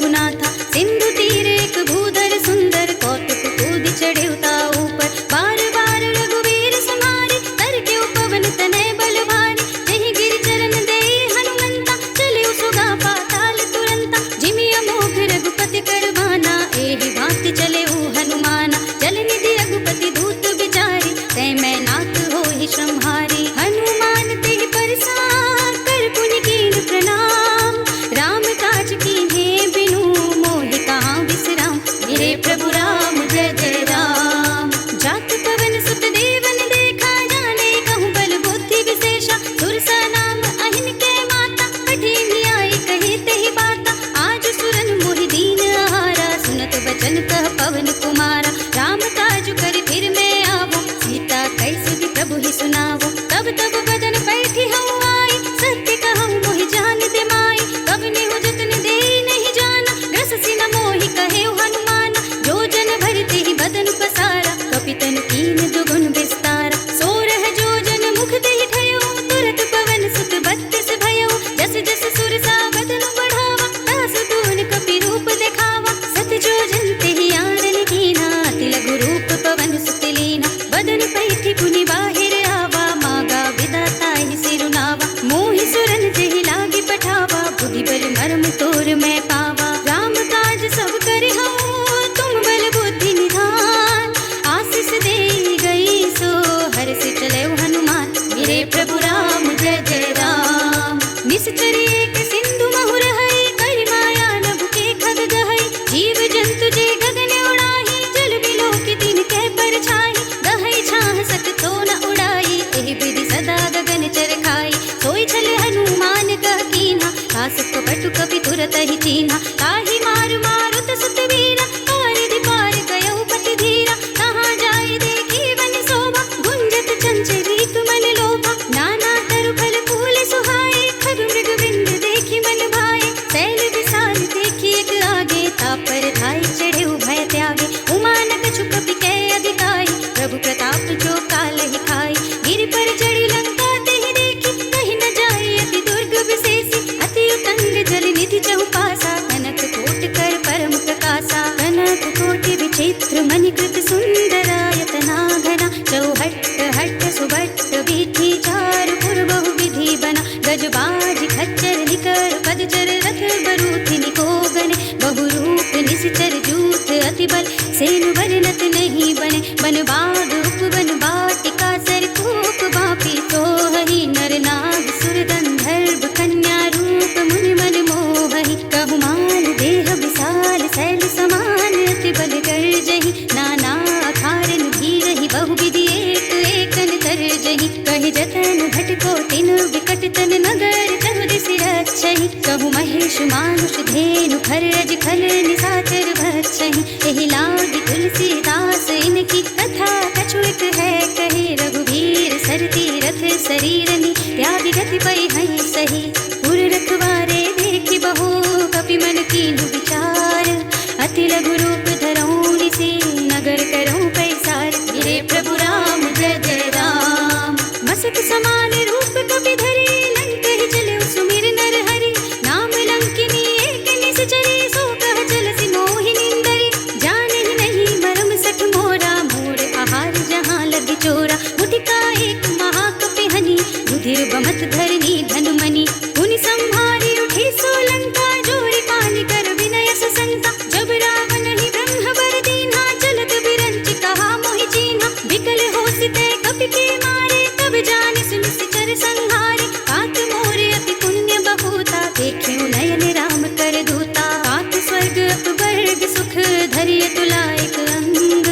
रघुनाथा। सिंधु तीर एक भूधर सुंदर, कौतुक कूद चढ़े उता ऊपर। बार बार रघुवीर समारे, कर के पवन तनय बल भारी। जहि गिर चरण दे हनुमंता, चले सुगा पाताल तुरंता। जिमि अमोघ रघुपति कर बाना, एहि भांति चले हनुमाना। जल निधि रघुपति दूत बिचारी, तै मैं नाथ होहि श्रमहारी। हनुमान तेहि परसार, कर पुनि कीन प्रणाम। राम काज कीन्हे बिनु, मोहि कहाँ विश्राम। मेरे प्रभु राम जय जय राम। जात पवन सुत देवन देखा, जाने कहूँ बल बुद्धि विशेषा। सुरसा नाम अहिन के माता, कठिन आई कही तेहि बाता। आज सुरन मोहि दीन आहारा, सुनत बचन कह पवन कुमारा। राम काज कर फिर मैं आवो, सीता कैसुति प्रभु ही सुनावो। तब तब बदन बैठी हूँ आई, सत्य कहूँ मोहि जान दे माई। कब नेहु जतन दे नहीं जाना, रस सिन मोहि कहे हनुमाना। जो जन भरते ही बदन पसारा, कपितन कीन दुगुन विस्तारा। सोरह जो जन मुख देहि ठयो, तुरत पवन सुत बत्तीस भयो। जस जस सुरसा बदन बढ़ावा, तास दून कपि रूप दिखावा। सत जो जन तेहि आनन कीना, अति लघु रूप पवन सुत लीना। बदन पैठी पुनि बाहिर आवा, मागा विधाता ही सिरुनावा। मोहि सुरन जेहि लागी पठावा, बुद्धि बल मर्म तोर मैं पावा। राम काज सब करे हूँ, तुम बल बुद्धि निधान। आशीष दे गई सो, हर से चले हनुमान। मेरे प्रभु राम जय जय राम। निश्चर एक सिंधु महु रहई, कर माया नभ के खग गहई। जीव जंतु जे गगन उड़ाही, जल बिलो की दिन के परछाई। गहई छाह सक तो न उड़ाई, एहि विधि सदा गगन चर खाई। सोई छल हनुमान कह कीन्हा, तास कपटु कपि तुरत ही चीन्हा। ताहि मार मारुत सुत वीरा, पारिधि पार गयहु पति धीरा। कहाँ जाय देखी वन शोभा, गुंजत चंचरित मन लोभा। नाना तरु फल फूल सुहाए, खग मृग बिंद देखी मन भाए। शैल विशाल देखी एक आगे, तापर धाय चढ़े भय त्यागे। उमानक छुक कपि अधिकाई, प्रभु प्रताप जो काल ही खाई। गिर पर चढ़ी लंका तेहि देखी, कहीं न जाए अति दुर्ग विशेषी। अति उतंग जल निधि चहुपासा, कनक कोट कर परम प्रकाशा। कनक कोटि विचित्र मणिकृत सुंदरायतना घना। चौहट्ट हट्ट सुबट्ट बीठी, चार पुर बहु विधि बना। गजबाज खच्चर निकर पदचर, रथ बरूथ निकोगने। बहुरूप निश्चर जूथ अति बल, सेनु वर्णत नहीं बने। बन बाग उपवन बाटिका, सर कूप बापी सोहहि। नर नाग सुर गंधर्व कन्या, रूप मुनि मन मोहहि। कहु माल देह विशाल, शैल समान अति बल गर्जहि। नाना अखारन भीरहि, बहु विधि एक एकन तरजहि। कहि जतन घटको तिन विकट तन, नगर चहु दिसि रक्षहि। कहु महेश मानुष धेनु, खरज खल निशाचर भक्षहि। एहि लागी तुलसीदास, इनकी कथा कछुक है कहे। रघुवीर सर तीरथ शरीरनि, त्याग गति पै हई सही। पुर रखवारे देखी बहु, कपि मन कीन्हु विचार। अति लघु रूप धरऊँ निसि, नगर करऊँ पैसार। मेरे प्रभु राम जय जय राम। मसक समान रूप कपि धरि, लंक ही चले सुमिर नर हरि। नाम लंकिनी एक निश्चरी, सो कह चलसि मोहि निंदरी। जानहि नहीं मरम सठ मोरा, मोर आहार जहाँ लग चोरा। मुटिका एक महाकपि हनि, रुधिर बमत धरनी धनुमनि। पुनि संहारी उठी सोलंका, जोरी पानी कर विनय ससंता। जब रावण ही ब्रह्म बर दीन्हा, चलत बिरंच कहा मोहि चीन्हा। विकल होसि ते कपि के मारे, तब जानि सुनि सिचर संहारे। कात मोर अति पुण्य बहुता, देखियो नयन राम कर दूता। कात स्वर्ग अपवर्ग सुख, धरिय तुलायक अंग।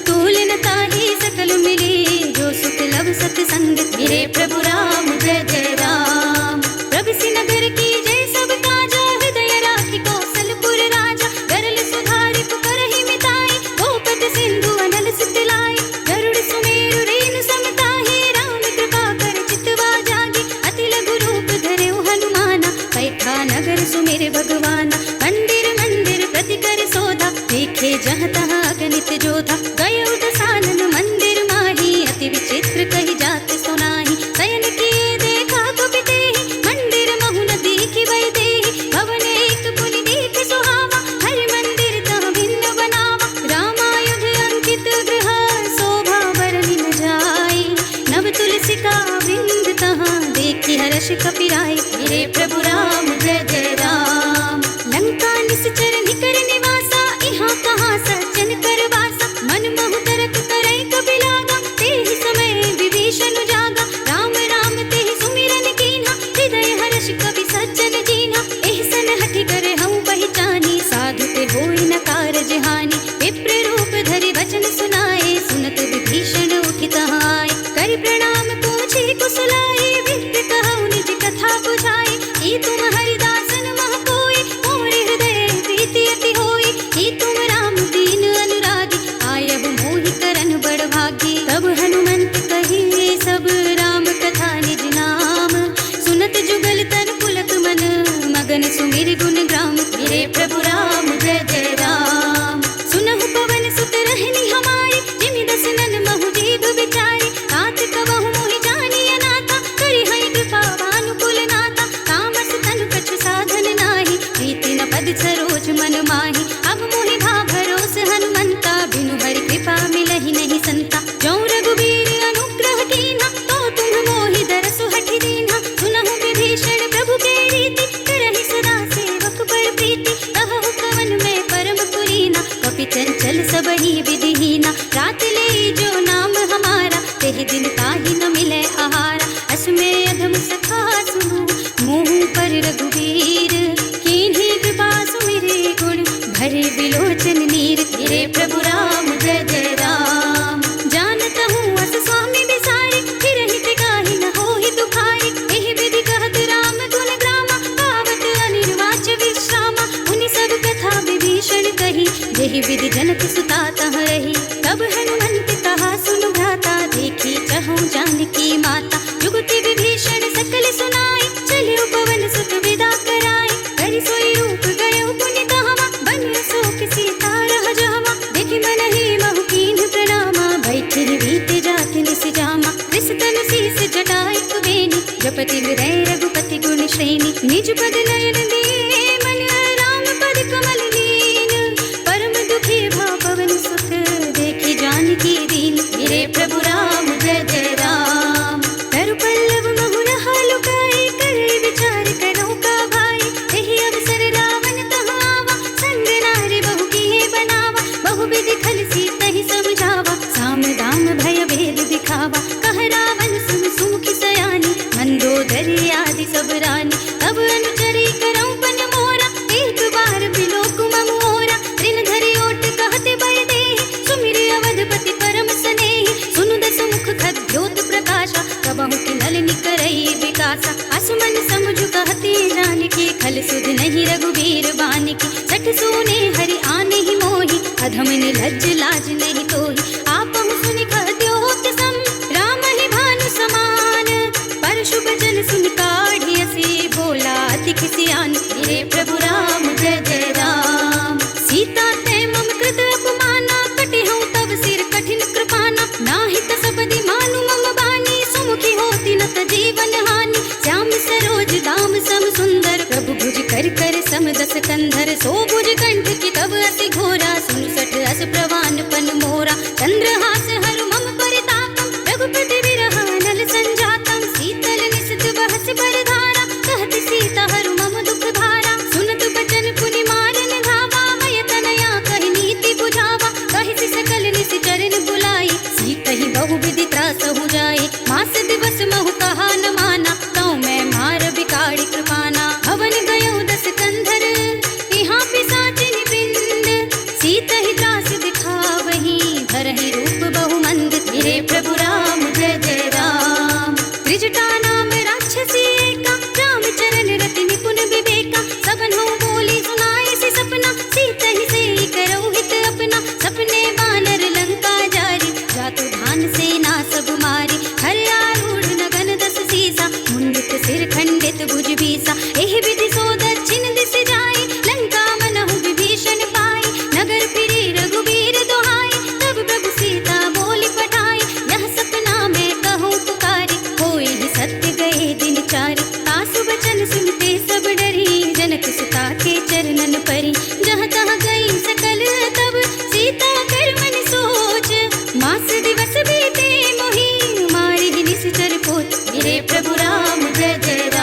तुलन ताहि सकल मिली, जो सुख लब सत्संग। मेरे प्रभु राम जय जय राम। प्रभु नगर की जय सब काजा, हृदय राखी कौशलपुर राजा। गरल सुधारि पुकारहि मिताई, गोपद सिंधु अनल सुत लाई। गरुड़ सुमेरु रेनु समताहि, राम कृपा कर चितवा जागे। अति लघु रूप धरऊ हनुमाना, पैठा नगर सुमेर भगवाना। मंदिर मंदिर प्रति कर सोधा, देखे जहाँ तहाँ अगणित जोधा। गए दसानन मंदिर माही, अति विचित्र कही जात सुनाही। शयन किए देखा कपि तेहि, मंदिर महु न देखि वै देहि। भवन एक पुनि देख सुहावा, हर्ष कपिराय। मेरे प्रभु राम जय जय राम। लंका निश्चर निकर निवासा, यहाँ कहाँ सज्जन कर वासा। मन मोह तरक करई कबि लागा, तेहि समय विभीषण जागा। राम राम तेहि सुमिरन कीन्हा, हृदय हर्ष कपि सज्जन दीन्हा। एहसन हठि करे हऊँ पहचानी, साधु ते होई न कारज हानि। विप्र रूप धरि वचन सुनाए, सुनत विभीषण उठि तहाँ आए। करि प्रणाम पूछे कुशलाए, विप्र कहु निज कथा बुझाए। ई तुम हरिदासन मह कोई, मोर हृदय प्रीति अति होई। ई तुम राम दीन अनुरागी, आयहु मोहि करन बड़ भागी। तब हनुमंत कहिए सब राम कथा निज नाम, सुनत जुगल तन पुलक मन, मगन सुमिर गुण ग्राम। मेरे प्रभु राम जय जय राम। सुनहु पवन सुत रहनी हमारी, जिमि दसनन महु जीव बिचारी। तात कबहु मोहि जानिय नाथा, करि हई कृपा भानुकुल नाथा। तामस तनु कछु साधन नाही, प्रीति न पद सरोज मन माही। अब मोहि भा भरोस हनुमंता, बिनु हरि कृपा मिलहि नहीं संता। जौं रघुबीर अनुग्रह कीन्हा, तो तुम मोहि दरसु हठि दीन्हा। सुनहु विभीषण प्रभु के रीति, करहि सदा सेवक बड़ प्रीति। कहु कवन में परम पुरीना, कपि चंचल सबहि विधिहीना। रात ले जो नाम हमारा, तेहि दिन ताहि न मिले आहारा। असमय अधम सखा सुनु, मुँह पर रघुबीर। कीन्ही कृपा सुमिरे गुण, भरे बिलोचन नीर। मेरे प्रभु राम जय जय राम। जानत हूँ अस स्वामी बिसारी, फिर हित गाहि न होहि दुखारी। एहि विधि कहत राम गुण ग्रामा, पावत अनिर्वाच विश्रामा। उनि सब कथा विभीषण कही, जेहि विधि जनक सुता तह रही। तब हनुमंत कहा सुनु भ्राता, देखी चहु जानकी माता। जुगति विभीषण सकल सुनाई, चलियो पवन सुत विदा कराई। करि सोई रूप गयो पुनि कहावा, बनियो शोक सीता रह जावा। देखि मनहि महु कीन्ह प्रणामा, बैठि बीते जात निस जामा। विसतन शीस जटाई कुबेनी, जपति हृदय रघुपति गुण श्रेणी। निज पद नयन दिए मन, राम पद कमल लीन। परम दुखी भा पवन सुत, देखि जानकी दीन। मेरे प्रभु राम जय जय राम। तरु पल्लव महु रहा लुकाई, करे विचार करो का भाई। एहि अवसर रावण तहाँ आवा, संग नारी बहु किए बनावा। बहु विधि खल सीतहि समझावा, साम दाम भय भेद दिखावा। कह रावण सुन सुमुखी सयानी, मंदोदरी आदि सब रानी। तब अनुचरी करऊं पन मोरा, एक बार बिलोक मम ओरा। ऋण धरि ओट कहते बय देहि, सुमिर अवधपति परम स्नेहि। सुनु दस मुख खद्योत प्रकाशा, कबहु किन्नल निकरई विकासा। असमन समझु कहते जानकी, खल सुध नहीं रघुबीर बानिकी। सठ सोने हरि आने ही मोहि, अधम निर्लज्ज लाज नहीं तोहि। आपहु सुनि कहद्योत सम, राम ही भानु समान। परशु बचन सुनि काढ़ियसि, बोला अति खिसियान। मेरे प्रभु राम जय जय राम। सीता ते मम कृत अपमाना, कटिहउँ तब सिर कठिन कृपाना। नाहित सपदि मानु मम बानी, सुमुखी होती न त जीवन हानि। श्याम सरोज दाम सम सुंदर, प्रभु भुज कर कर सम दस कंधर। सो भुज कंठ की तब अति घोरा, सुनु सठ अस प्रवान पन मोरा। चंद्रहास हरु मम परितापम, रघुपति विरह नल संजातम। शीतल निशित बहस बरधारा, कहत सीता हरु मम दुख भारा। सुनत बचन पुनि मारन धावा, मय तनया कहि नीति बुझावा। कहि सकल निस चरण बुलाई, सीतहि बहु विधि त्रासहु जाई। मास दिवस महु कहा न माना, तौ मैं मार बिगाड़ी कृपाना। हवन गयो दस कंधर, यहाँ पिशाचिनि पिंड। सीतहि त्रास दिखावहीं, धरहि रूप बहु मंद। मेरे प्रभु राम जय जय राम। त्रिजटा नाम राक्षसी एका, राम चरण रति निपुण विवेका। सबन हो बोली सुनाई सी सपना, सीतहि सेई करौ हित अपना। सपने बानर लंका जारी, जातु धान सेना सब मारी। हर आरूढ़ नगन दस सीसा, मुंडित सिर खंडित भुज बीसा। एहि विधि सो दक्षिण दिस जाई, लंका मनहु विभीषण पाई। नगर फिरे रघुबीर दुहाई, तब प्रभु सीता बोली पठाई। यह सपना मैं कहूँ पुकारी, होई ही सत्य गए दिन चारि। तासु बचन सुनते सब डरी, जनक सुता के चरणन परी। जहाँ तहाँ गई सकल तब, सीता कर मन सोच। मास दिवस बीते मोहि, मारि निश्चर पोच। मेरे प्रभु राम जय जय राम।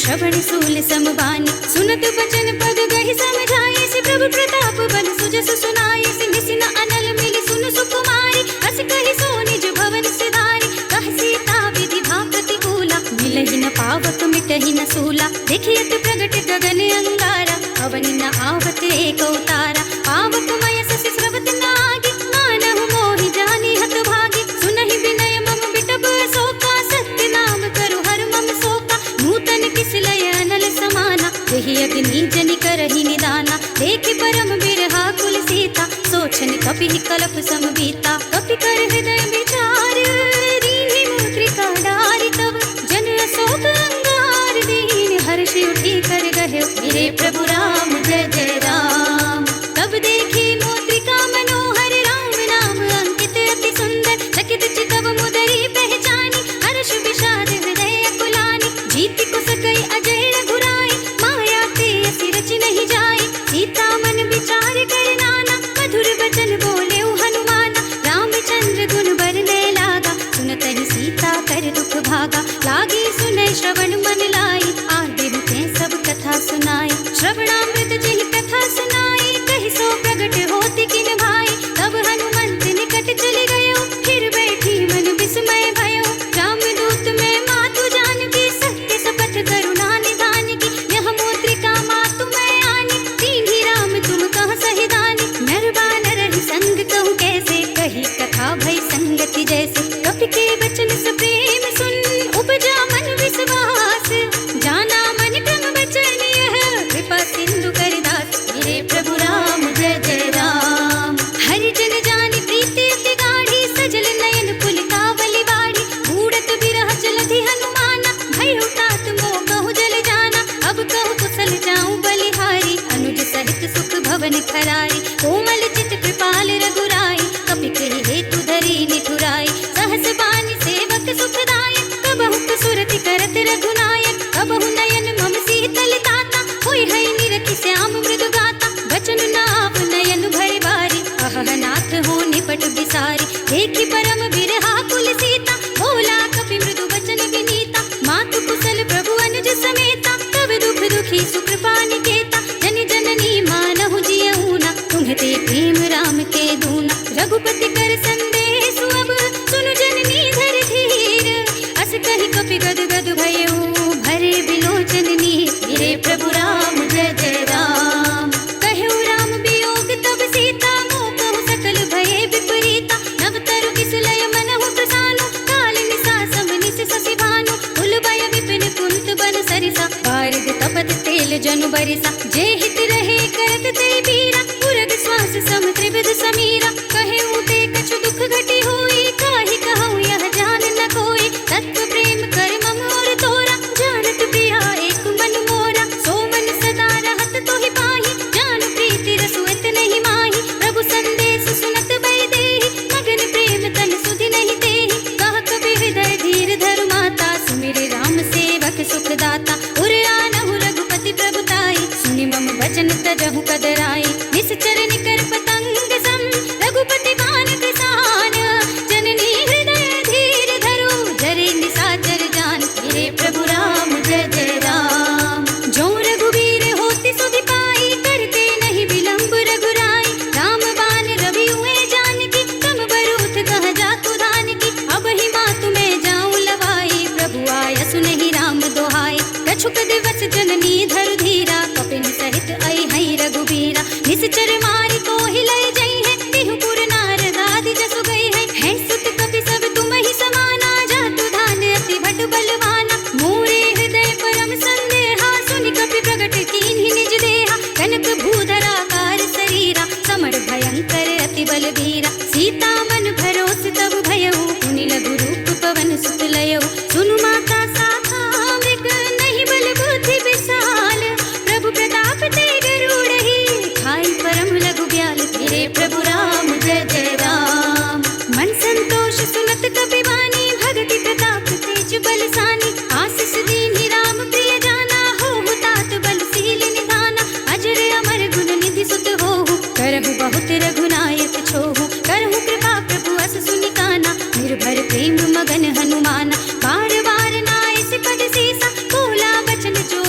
श्रवण सूल समबानी सुनत बचन पद गहि समझाए से प्रभु प्रताप बन सुजस सुनाए से निसिन अनल मिली सुन सुकुमारी अस कहि सो निज भवन सिधारी कह सीता विधि भा प्रतिकूला मिलहि न पावक मिटहि न सूला देखियत प्रगट गगन अंगारा अवनि न आवत एक अवतारा पावक मय ससि स्रवत नागी मानहु मोहि जानि हत भागी सुनहि विनय मम बिटप शोका सत्य नाम करु हर मम शोका नूतन किस लय अनल समाना यही अग्नि जनि करहि निदाना देखि परम बिरहा कुल सीता सोचन कपि कलप समबीता कपि कर हृदय विचार दीनि मुद्रिका डारि तब जन अशोक अंगार दीन हर्षि उठी कर गहे मेरे प्रभु राम जय जय राम तब देखी मुद्रिका मनोहर राम नाम अंकित अति सुंदर चकित चितव मुदरी पहचानी हर्ष विषाद हृदय अकुलानी जीति को सकई अजय रघुराई माया ते असि रचि नहीं जाए सीता मन विचार कर नाना मधुर वचन बोले हनुमाना रामचंद्र गुण बरने लागा सुनतहि सीता कर दुख भागा लागी सुने श्रवण मन लाई आगे ते सब कथा सुनाई श्रवणामृत जहि कथा सुनाई कहि सो प्रगट होति किन भाई तब हनुमंत निकट चले गयो फिर बैठी मन विस्मय भयो रामदूत में मातु जानकी सत्य सपथ करुणा निधान की यह मुद्रिका मातु मैं आनी दीन्ही राम तुम कह सहिदानी नर बानर ही संग कहूँ कैसे कही कथा भई संगति जैसे कपि के वचन से प्रेम सुन उपजा मन विश्वास जाना मन क्रम वचन यह कृपा सिंधु करिदास मेरे प्रभु राम जय जय राम हरि जन जानि प्रीति अति गाढ़ी सजल नयन पुलकावली बाड़ी बूढ़त बिरह जलधि हनुमाना भय तात मोह कहूँ जल जाना अब कहूँ कुशल जाऊं बलिहारी अनुज सहित सुख भवन खरारी कोमल चित कृपाल रघुराई कपि कहि हेतु धरी निठुराई सहस बानी सेवक सुखदायक कबहु सुरति करत रघुनायक कबहु नयन मम शीतल ताता होय है निरखि श्याम मृदु गाता बचन नाव नयन भय बारी अहह नाथ हो निपट बिसारी देखि परम बिरहा कुल सीता बोला कपि मृदु वचन विनीता मातु कुशल प्रभु अनुज समेता तब दुख दुखी सुकृपा निकेता जन जननी मानहु जियऊना तुम्हते प्रेम राम के दूना रघुपति कर संदेश अब सुनु जननी धर धीर अस कहि कपि गद गद भयऊ भरे बिलोचन नीर मेरे प्रभु राम जय जय राम कहु राम वियोग तब सीता मोह कहु सकल भये विपरीता नव तरु किस लय मनहु प्रसानु काल निसा सम निस ससि भानु कुल भय विपिन कुंत बन सरिसा बारिद तपत तेल जनु बरिसा जे हित रहे करत ते बीरा पुरग श्वास सम त्रिविध समीरा कहे ऊते कछु दुख घटी होई काहि कहूँ यह जान न कोई तत्व प्रेम कर मम और तोरा जानत प्रिया एक मन मोरा सो मन सदा रहत तोहि पाही जान प्रीति रसुत नहीं माही प्रभु संदेश सुनत भय देहि मगन प्रेम तन सुधि नहीं तेहि कह कबि हृदय धीर धरु माता सुमिर राम सेवक सुख दाता उर आनहु रघुपति प्रभुताई सुनि मम वचन तजहु कदराई निश्चर निकर पतंग सम रघुपति बान किसान जननी हृदय धीर धरो जरे निसाचर जान मेरे प्रभु राम जय जय राम जो रघुवीर होति सुधि पाई करते नहीं विलंब रघुराई राम बान रवि हुए जानकी कम बरूथ कह जातु धानकी अब ही मातु मैं जाऊं लवाई प्रभु आय सुनहि राम दोहाई कछुक दिवस जननी धरु धीरा कपिन सहित आई हई रघुबीरा निश्चर मारी को हिलय जई है बिहुपुर नारद आदि जसु गई है सुत कपि सब तुम ही समाना जातु धान अति भट बलवाना मोरे हृदय परम संदेहा सुनि कपि प्रगट कीन्हि निज देहा कनक भूधरा कार शरीरा समर भयंकर अति बलबीरा सीता मन भरोस तब भयऊ पुनि लघु रूप पवन सुत लयऊ सुनु माता साखा मृग नहीं बल बुद्धि विशाल प्रभु प्रताप ते गरुड़हि खाई परम लघु ब्याल मेरे प्रभु राम जय जय राम मन संतोष सुनत कपि वाणी भगति प्रताप तेज बलसानी आशीष दीन्हि राम प्रिय जाना हो तात बलशील निधाना अजर अमर गुण निधि सुत होहु करहु बहुत रघुनायक छोहु करहु कृपा प्रभु अस सुनिकाना निर्भर प्रेम मगन हनुमाना बार बार नाय सिपद सीसा बोला बचन जो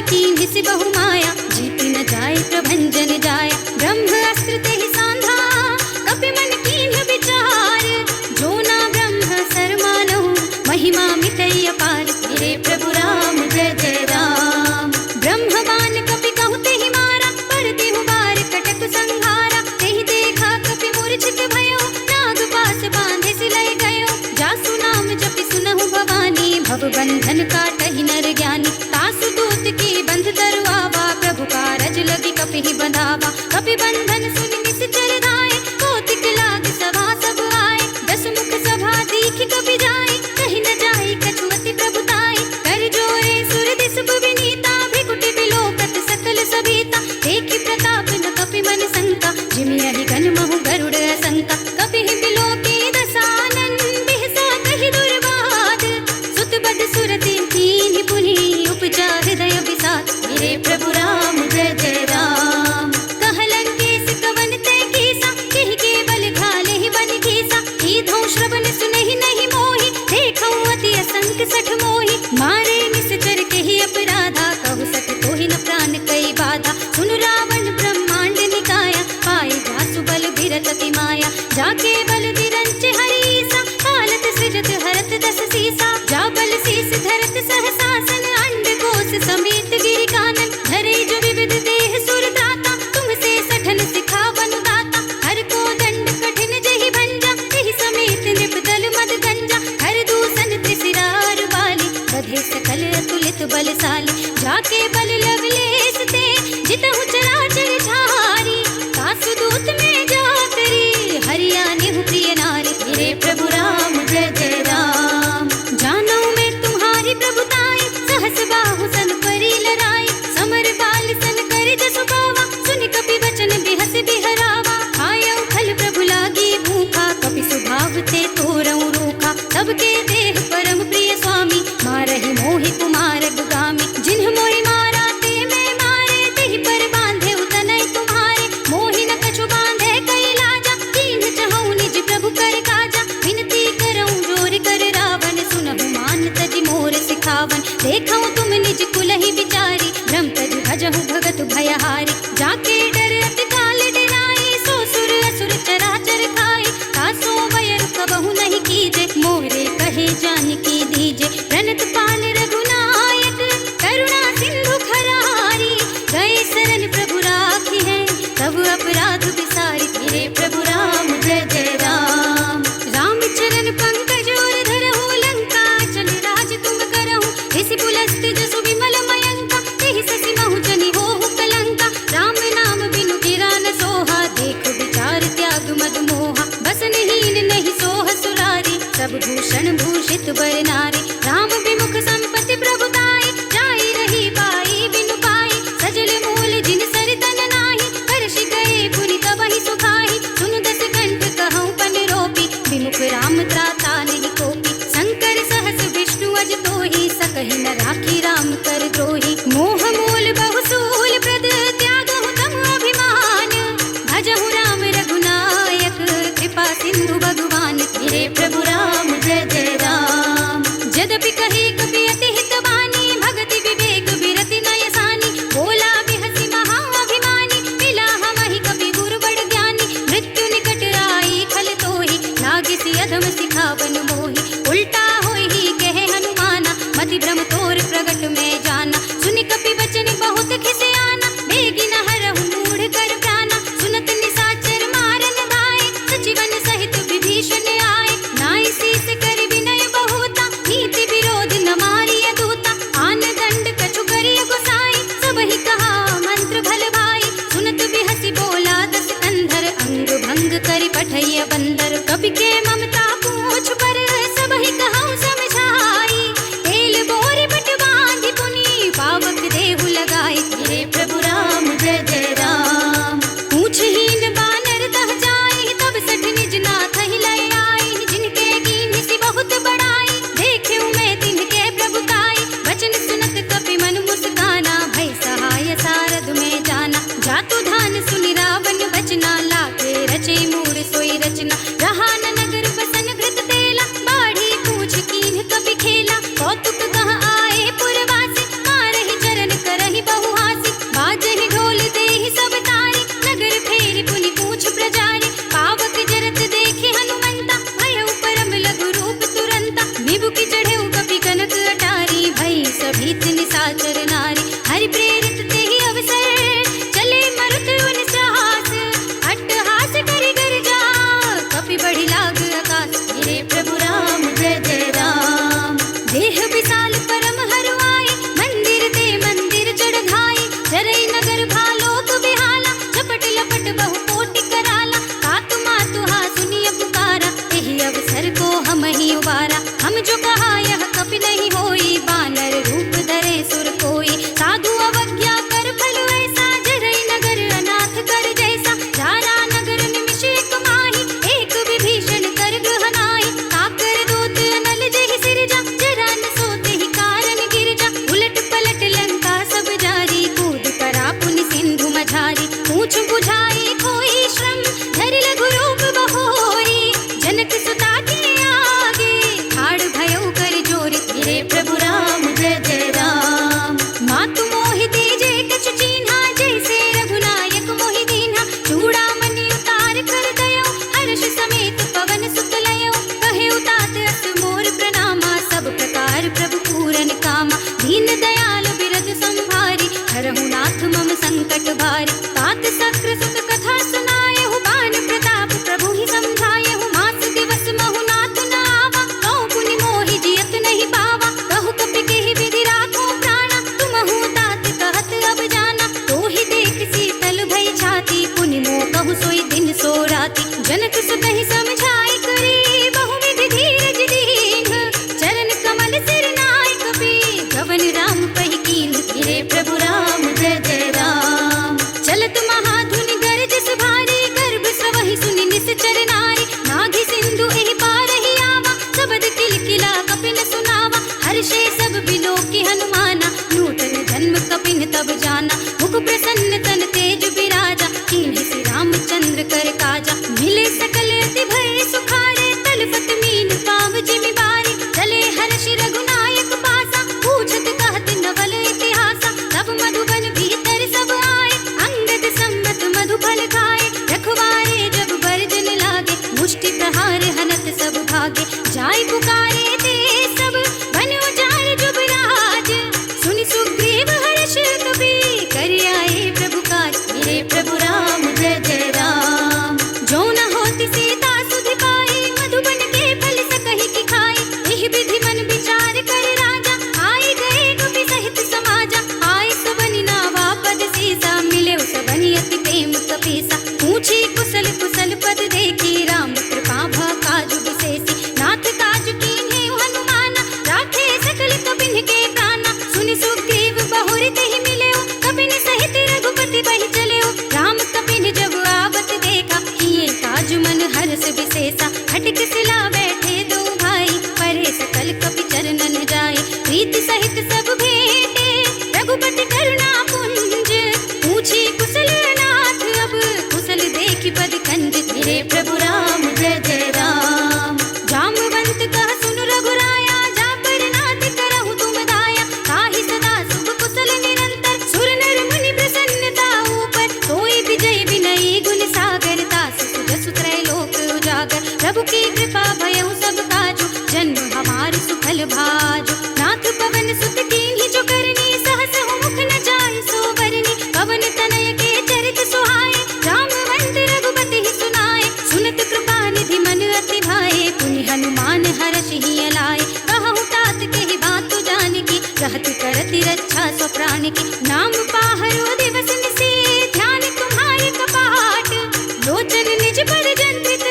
कीन्हि सि बहु माया, जीति न जाय प्रभंजन जाय। ब्रह्म अस्त्र तेहि सांधा, कपि मन कीन्हि विचार। जो ना ब्रह्म सर मानहु, महिमा मितई अपार। मेरे प्रभु राम जय जय राम। ब्रह्म बाण कपि कहु तेहि मारा, पर देहु बार कटक संहारा। तेहि देखा कपि मूर्छित भयो, नाग पास बांधे सिलय गयो। जासु नाम जपि सुनहु भवानी, भव बंधन काटहि नर ज्ञानी। तासु दूत की बंध तरुआवा, प्रभु कारज लगी कपिहि बंधावा। कपि बंधन सुनि निश्चर धाये, कौतिक लाग सभा सब आए। दस मुख सभा दीखि कपि जाए, कहि न जाए कछु अति प्रभुताई। कर जोरे सुर दिस विनीता, भृकुटि बिलोकत सकल सभीता। देखि प्रताप न कपि मन शंका, जिमियहि गण महु गरुड़ असंका। कपिहि बिलोके दसानन, बिहसा कहि दुर्वाद। सुत बद सुरति कीन्हि पुनि, उपजा हृदय विषाद। मेरे प्रभु राम जय जय राम। कहलन केस कवन तै कीसा, केहि केवल घालेहि बन घीसा। कीधौ श्रवण सुनहि नहीं मोहि, देखौ अति असंक सठ मोहि। मारे निश्चर केहि अपराधा, कहु सठ कोहि न प्राण कई बाधा। सुनु रावण ब्रह्मांड निकाया, पाए जासु बल बिरत अति माया। जाके बल बिरंच हरीसा, पालत सृजत हरत दस सीसा। जा बल शीस धरत सहसासन, अंड कोश समेत गिरि कानन। धरे जो विविध देह सुर दाता, तुमसे सठन सिखावनु दाता। हर को दंड कठिन जहि भंजा, तेहि समेत नृप दल मद गंजा। हर दूषण त्रिशिरार बाली, बधे सकल अतुलित बलशाली। जाके बल लवलेश ते, जितहु चराचर झारी। तासु दूत में जाकरी, हरिया निहु प्रिय नारी। मेरे प्रभु राम जय जय राम। जानो मैं तुम्हारी प्रभुताई, सहस बाहु सन परी लड़ाई। समर बाल सन कर जसु पावा, सुनि कपि वचन बिहस बिहरावा। आयौ खल प्रभु लागी भूखा, कपि सुभाव ते तोरऊ रूखा। सबके देह परम प्रिय स्वामी, मारहि मोहि कुमार दुगामी। जिन्ह मोहि मारा ते मैं मारे, तेहि पर बांधे उतनय तुम्हारे। मोहि न कछु बांधे कई लाजा, कीन्ह चहु निज प्रभु कर काजा। विनती करऊं जोर कर रावण, सुनहु मान तजि मोर सिखावन। देखऊं तुम निज कुलहि विचारी, भ्रम तजि भजहु भगत भयहारी। जाके डर अति काल डराई, सो सुर असुर चराचर खाई। तासो वयर कबहु नहीं कीजे, मोरे कहे जानकी दीजे। प्रणत पाल रघुनायक, करुणा सिंधु खरारी। गए शरण प्रभु राखी है, तब अपराध विसारी। मेरे प्रभु राम जय जय राम। राम चरण पंकज और धरहु, लंका चल राज तुम करहु। इसी पुलस्त जसु विमल मयंका, तेहि ससि महु जनि होहु कलंका। राम नाम बिनु गिरा न सोहा, देख विचार त्याग मद मोहा। बसनहीन नहीं सोह सुरारी, सब भूषण भूषित बर नारी। राम विमुख संपत्ति प्रभुताई, जाई रही पाई बिनु पाई। सजल मूल जिन सर तन नाही, हर्षि गए पुनि तबहि सुखाई। सुनु दस कंठ कहऊं पन रोपी, विमुख राम त्राता नहीं कोपी। शंकर सहस विष्णु अज तोहि, सकहि न राखी राम कर द्रोही। मोह मूल बहुसूल प्रद, त्यागहु तम अभिमान। भजहु राम रघुनायक, कृपा सिंधु भगवान। मेरे प्रभु राम जय जय राम। नाथ मम संकट भारी। तात सक्र सुत कथा सुनाए हूँ, बान प्रताप प्रभु ही समझाए हूँ। मास दिवस महु नाथ न आवा, कहो पुनि मोहि जियत नहीं पावा। कहु कपि केहि विधि राखो प्राणा, तुमहु तात कहत अब जाना। तो ही देख शीतल भई छाती, पुनि मोह कहु सोई दिन सो राती। जनक सुत ही समझाई करी, बहु विधि धीरज दीन। चरण कमल सिर नाय कपि, गवन राम पहि कीन। गिरे प्रभु राम जय जय राम। चलत महाधुनि गरजस भारी, गर्भ स्रवहि सुनि निश्चर नारी। नाघि सिंधु एहि पारहि आवा, सबद किलकिला कपिन सुनावा। हर्षे सब बिलोकि हनुमाना, नूतन जन्म कपिन तब जाना। मुख प्रसन्न तन तेज बिराजा, कीन्हि श्री रामचंद्र कर काजा। मिले सकल अति भय सुखारे, तलपत मीन पाव जिमि बारी। चले हर्षि रघुनायक पासा, पूछत कहत नवल इतिहासा। तब मधुबन भीतर सब आए, अंगद सम्मत मधुफल खाए। रखवारे जब बरजन लागे, मुष्टि प्रहार हनत सब भागे। जाय पुकारे ते सब, बन उजाड़ जुबराज। सुनि सुग्रीव हर्ष कपि, कर आए प्रभु काज। मेरे प्रभु राम जय जय राम। जो न होती सीता सुधि पाई, मधुबन के फल सकहि की खाई। एहि विधि मन विचार कर राजा, आई गए कपि सहित समाजा। आए सबनि नावा पद सीसा, मिले सबनि अति प्रेम कपीसा। पूछी कुशल कुशल पद देखी, राम कृपा भा काजु विशेषी। नाथ काज कीन्हे हनुमाना, राखे सकल कपिन के प्राणा। सुनि सुग्रीव बहुरि तेहि मिलेउ, कपिन सहित रघुपति बहि चलेउ। राम कपिन जब आवत देखा, किए काज मन हर्ष विशेषा। खटक सिला बैठे दो भाई, परे सकल कपि चरणन जाए। प्रीति सहित सब भेंटे, रघुपति करुणा पुंज। पूछी कुशल नाथ अब, कुशल देखि पद कंज। मेरे प्रभु राम जय जय राम। जामवंत कह सुन रघुराया, जा पर नाथ करहु तुम दाया। ताहि सदा शुभ कुशल निरंतर, सुर नर मुनि प्रसन्नता ऊपर। सोई विजय विनयी गुण सागर, तास सुजसु त्रैलोक उजागर। प्रभु की कृपा भयउ सब काजु, जन्म हमार सुफल भाजु। नाथ पवन सुत कीन्हि जो करनी, सहस मुख न जाय सो बरनी। पवन तनय के चरित सुहाए, जामवंत रघुपति ही सुनाए। सुनत कृपा निधि मन अति भाए, पुनि हनुमान हर्षि ही अलाए। कहु तात केहि बात जानकी, कहत करति रक्षा सो प्राण की। नाम पाहरो दिवस निशि, ध्यान तुम्हारे कपाट। लोचन निज पर जंत्रित,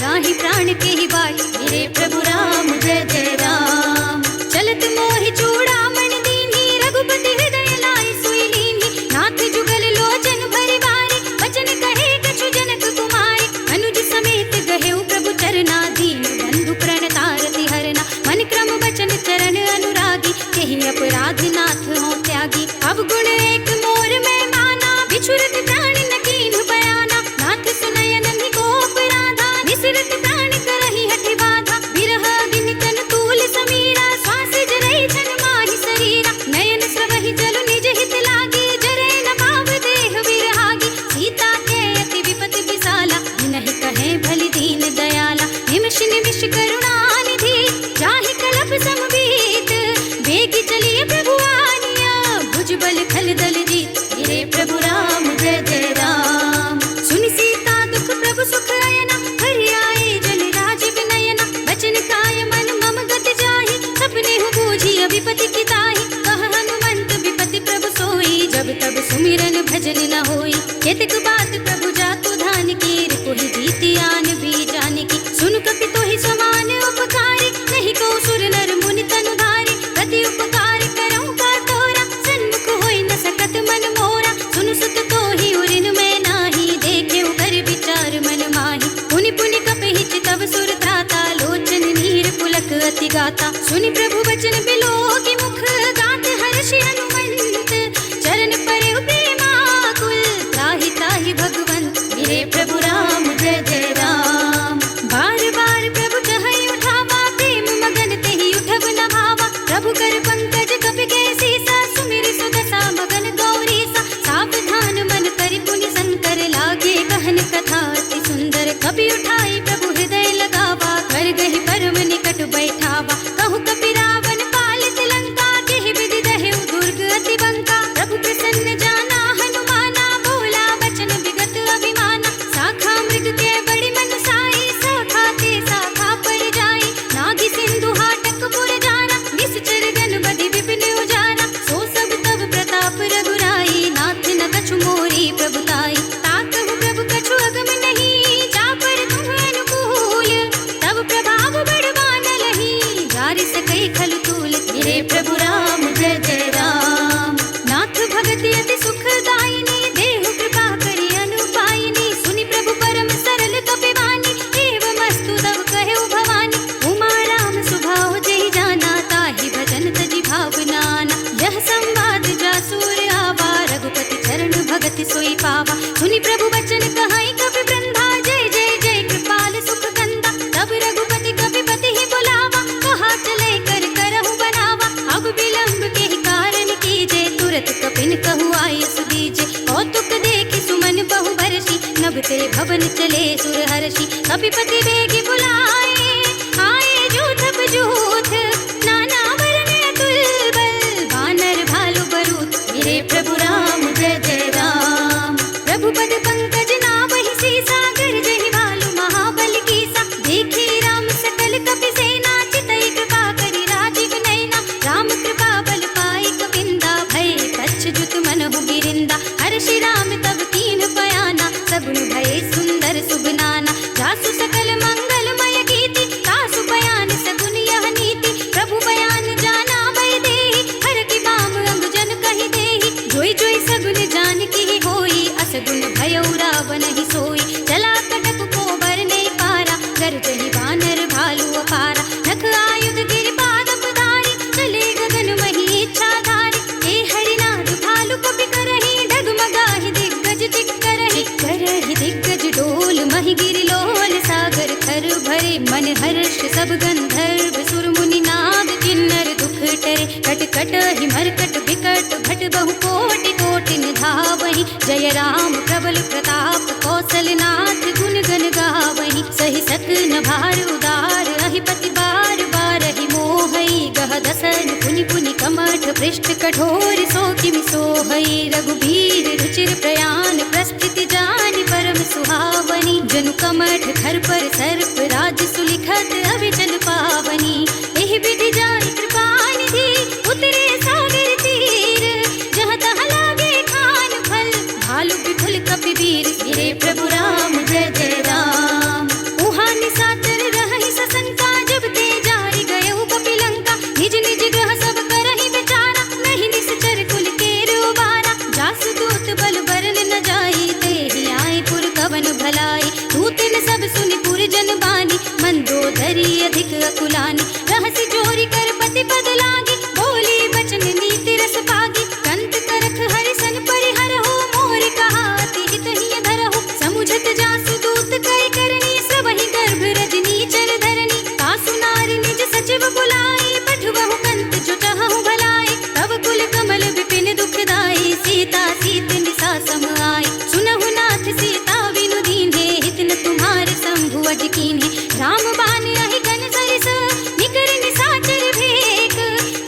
जाहि प्राण केहि बाट। मेरे प्रभु राम जय जय राम। चलत मोहि चूड़ामणि दीन्हि, रघुपति हृदय लाय सोई लीन्हि। नाथ जुगल लोचन भरि बारी, वचन कहे कछु जनक कुमारी। अनुज समेत गहेउ प्रभु चरना, दीन बंधु प्रणतारति हरना। मन क्रम वचन चरण अनुरागी, केहि अपराध नाथ हो त्यागी। अब गुण एक मोर में माना, बिछुरत प्राण न कीन्हु बयाना। नाथ सुनय नन्हि को अपराधा, निसरत प्राण करहि हठि बाधा। बिरह अग्नि तन तूल समीरा, श्वास जरई छन माहि शरीरा। नयन स्रवहि जल निज हित लागी, जरै न पाव देह विरहागी। सीता के अति विपति विसाला, नहीं कहे भलि दीन दयाला। निमिष निमिष करुणा निधि, जाहि कलप समबीत। बेगी चलिए प्रभु आनिया, भुजबल खल दल जीत। मेरे प्रभु राम जय जय राम। सुनि सीता दुख प्रभु सुख अयना, हरि आए जल राज विनयना। बचन काय मन मम गत जाहि, सपने हु बूझी विपति की ताहि। कह हनुमंत विपति प्रभु सोई, जब तब सुमिरन भजन न होई। केतक बात प्रभु जातु धान की, रिपुहि जीति आन भी जानकी। सुन कपि तोहि समान उपकारी, नहीं को सुर नर मुनि तनु धारी। प्रति उपकार करऊं का तोरा, सन्मुख होई न सकत मन मोरा। सुन सुत तोहि उरिन में नाही, देखे कर विचार मन माही। पुनि पुनि कपहि चितव सुर त्राता, लोचन नीर पुलक अति गाता। सुनि प्रभु वचन बिलोकि मुख, गात हर्षि हनुमंत। चरण परेउ प्रेमाकुल, त्राहि त्राहि भगवंत। मेरे प्रभु राम जय जय राम। अति अति सुखदायिनी, देहु कृपा करि अनुपायिनी, सुनि प्रभु परम सरल कपिवानी, एवमस्तु तव कहु भवानी। उमा राम सुभाव जेहि जाना, ताहि भजन तजि भावनाना। यह संवाद जासुर आवा, रघुपति चरण भगति सोई पावा। सुनि प्रभु वचन कहाई कपि वृंदा, जय जय जय कृपाल सुख कंदा। तब रघुपति कपिपति ही बुलावा, कहा चले कर करहु बनावा। अब विलंब के ही कारण कीजे, तुरत कपिन कहु आय सुदीजे। कौतुक देखि सुमन बहु बरसी, नभ ते भवन चले सुर हर्षि। कपिपति बेगी बुलाए, आए जूथ बजूथ, नाना वरण अतुल बल, वानर भालु बरूथ। मेरे प्रभु राम जय जय राम। प्रभु पद पंकज नावहि सीसा, गरजहि भालु महाबल कीसा। देखी राम सकल कपि सेना, चितई कृपा करि राजीव नयना। राम कृपा बल पाई कपिंदा, भय कच्छ मनहु गिरिंदा। हर्षि राम तब कीन बयाना, सगुन भय सुंदर सुबनाना। जासु सकल मंगलमय गीति, तासु बयान सगुन यह नीति। प्रभु बयान जाना भय देहि, हर की बाम अंग जन कहि देहि। जोई जोई सगुन जान की होई, असगुन भयउ रावण ही सोई। चला कटक को बरने पारा, गरजहि वानर भालु अपारा। नख आयुध गिरि पादप धारी, चले गगन मही इच्छाधारी। हे हरिनाथ भालु कपि करहि, डगमगाहि दिग्गज चिक्करहि। करहि दिग्गज डोल, महि गिरि लोल, सागर थर भरे। मन हर्ष सब गंधर्व सुर मुनि नाद, किन्नर दुख टरे। कट कट हि मरकट बिकट, भट बहु कोटि कोटि निधावहि। जय राम प्रबल प्रताप, कौशलनाथ गुण गण गावहि। सहि सकन भार उदार, अहिपति बार बारहि मोहई। गह दसन पुनि पुनि कमठ, पृष्ठ कठोर सो किमि सोहई। रघुबीर रुचिर प्रयाण, प्रस्थिति जानि परम सुहावनी। जनु कमठ खर पर सर्प, राज सुलिखत अविचल पावनी। एहि विधि जाहि कृपा निधि, उतरे सागर तीर। जहाँ तहाँ लागे खान फल, भालु विफल कपिवीर। मेरे प्रभु राम जय जय राम। उहाँ निशाचर रहहि सशंका, जब ते जारि गयउ कपिलंका। निज निज ग्रह सब करहि विचारा, नहीं निश्चर कुल केर उबारा। जासु दूत बल बरन न जाई, तेहि आए पुर कवन भलाई। दूतन सब सुनि पुर जन बानी, मंदोदरी अधिक अकुलानी। रहसि जोरी कर पति पद लागी, बोली बचन नीति रस पागी। कंत करख हरिसन परिहरहु, मोर कहा अति हित हिय धरहु। समुझत जासु दूत कई करनी, सबहि गर्भ रजनी चर धरनी। तासु नारी निज सचिव बुलाई, पठवहु कंत जो चाहहु भलाई। तब कुल कमल विपिन दुखदाई, सीता सीत निसा सम आई। सुनहु नाथ सीता बिनु दीन्हे, हित न तुम्हारे शंभु अज कीन्हे। राम बान अहि गन सरिस, निकर निशाचर भेक।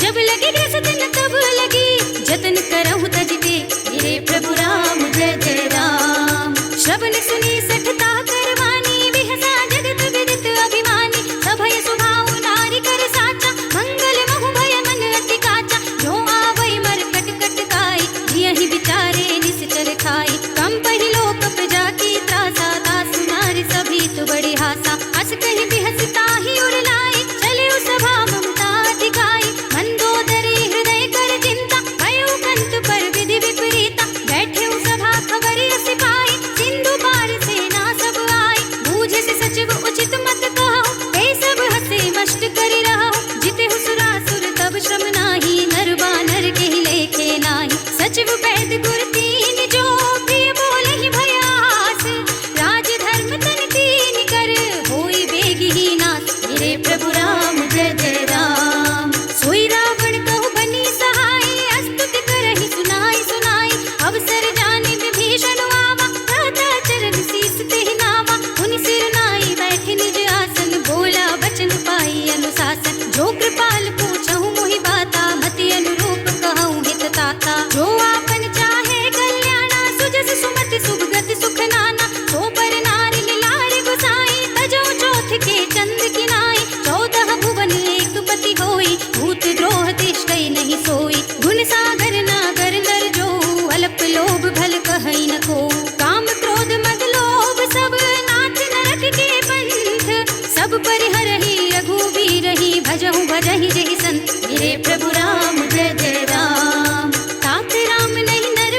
जब लगी ग्रस दिन तब लगी, जतन करहु तज टेक। मेरे प्रभु राम जय जय राम। श्रवण सुनी सठता करवानी, बिहसा जगत विदित अभिमानी। सभय सुभाव नारी कर साचा, मंगल महु भय मन अति काचा। जो आवै मर कट कट काई, जियहि विचारे निश्चर खाई। कंपहि लोक प्रजा की त्रासा, तासु नारी सभी तु बड़ी हासा। हस कहि बिहस ताहि उर लाई, चले सभा ममता दिखाई। मंदोदरी हृदय कर चिंता, भयउ कंत पर विधि विपरीता। बैठे सभा खबर अस पाई, सिंधु पार सेना सब आई। बूझे से सचिव उचित मत कहु, ते सब हसे मष्ट करि रहु। जिते सुरासुर तब श्रम नाही, नर बानर के ही लेखे नाही। सचिव वैद गुर तीन जो, प्रिय बोलहि भयास। राज धर्म तन तीन कर, होई बेगी ही नास। मेरे प्रभु राम जय जय राम। सोई रावण कहु बनी सहाय, अस्तुति करहि सुनाई सुनाई। अवसर जानि विभीषण आवा, दाता चरण शीस तेहि नावा। उनि सिर नाई बैठे निज आसन, बोला बचन पाई अनुशासन। जो कृपाल पूछहु मोहि बाता, मति अनुरूप कहऊँ हित ताता। जो आपन चाहे कल्याणा, सुजस सुमति सुभगति सुख नाना। सो पर नारी लारि गुसाई, तजौ चौथ के चंद किनाई। 14 भुवन एक पति होई, भूत द्रोह तिष्ठै नहीं सोई। गुण सागर नागर नर जो, अल्प लोभ भल कहै न को। काम क्रोध मद लोभ सब, नाथ नरक के पंथ। सब परिहरहि रघुवीरहि, भजहु भजहि जहि संत। मेरे प्रभु राम जय जय राम। तात राम नहीं नर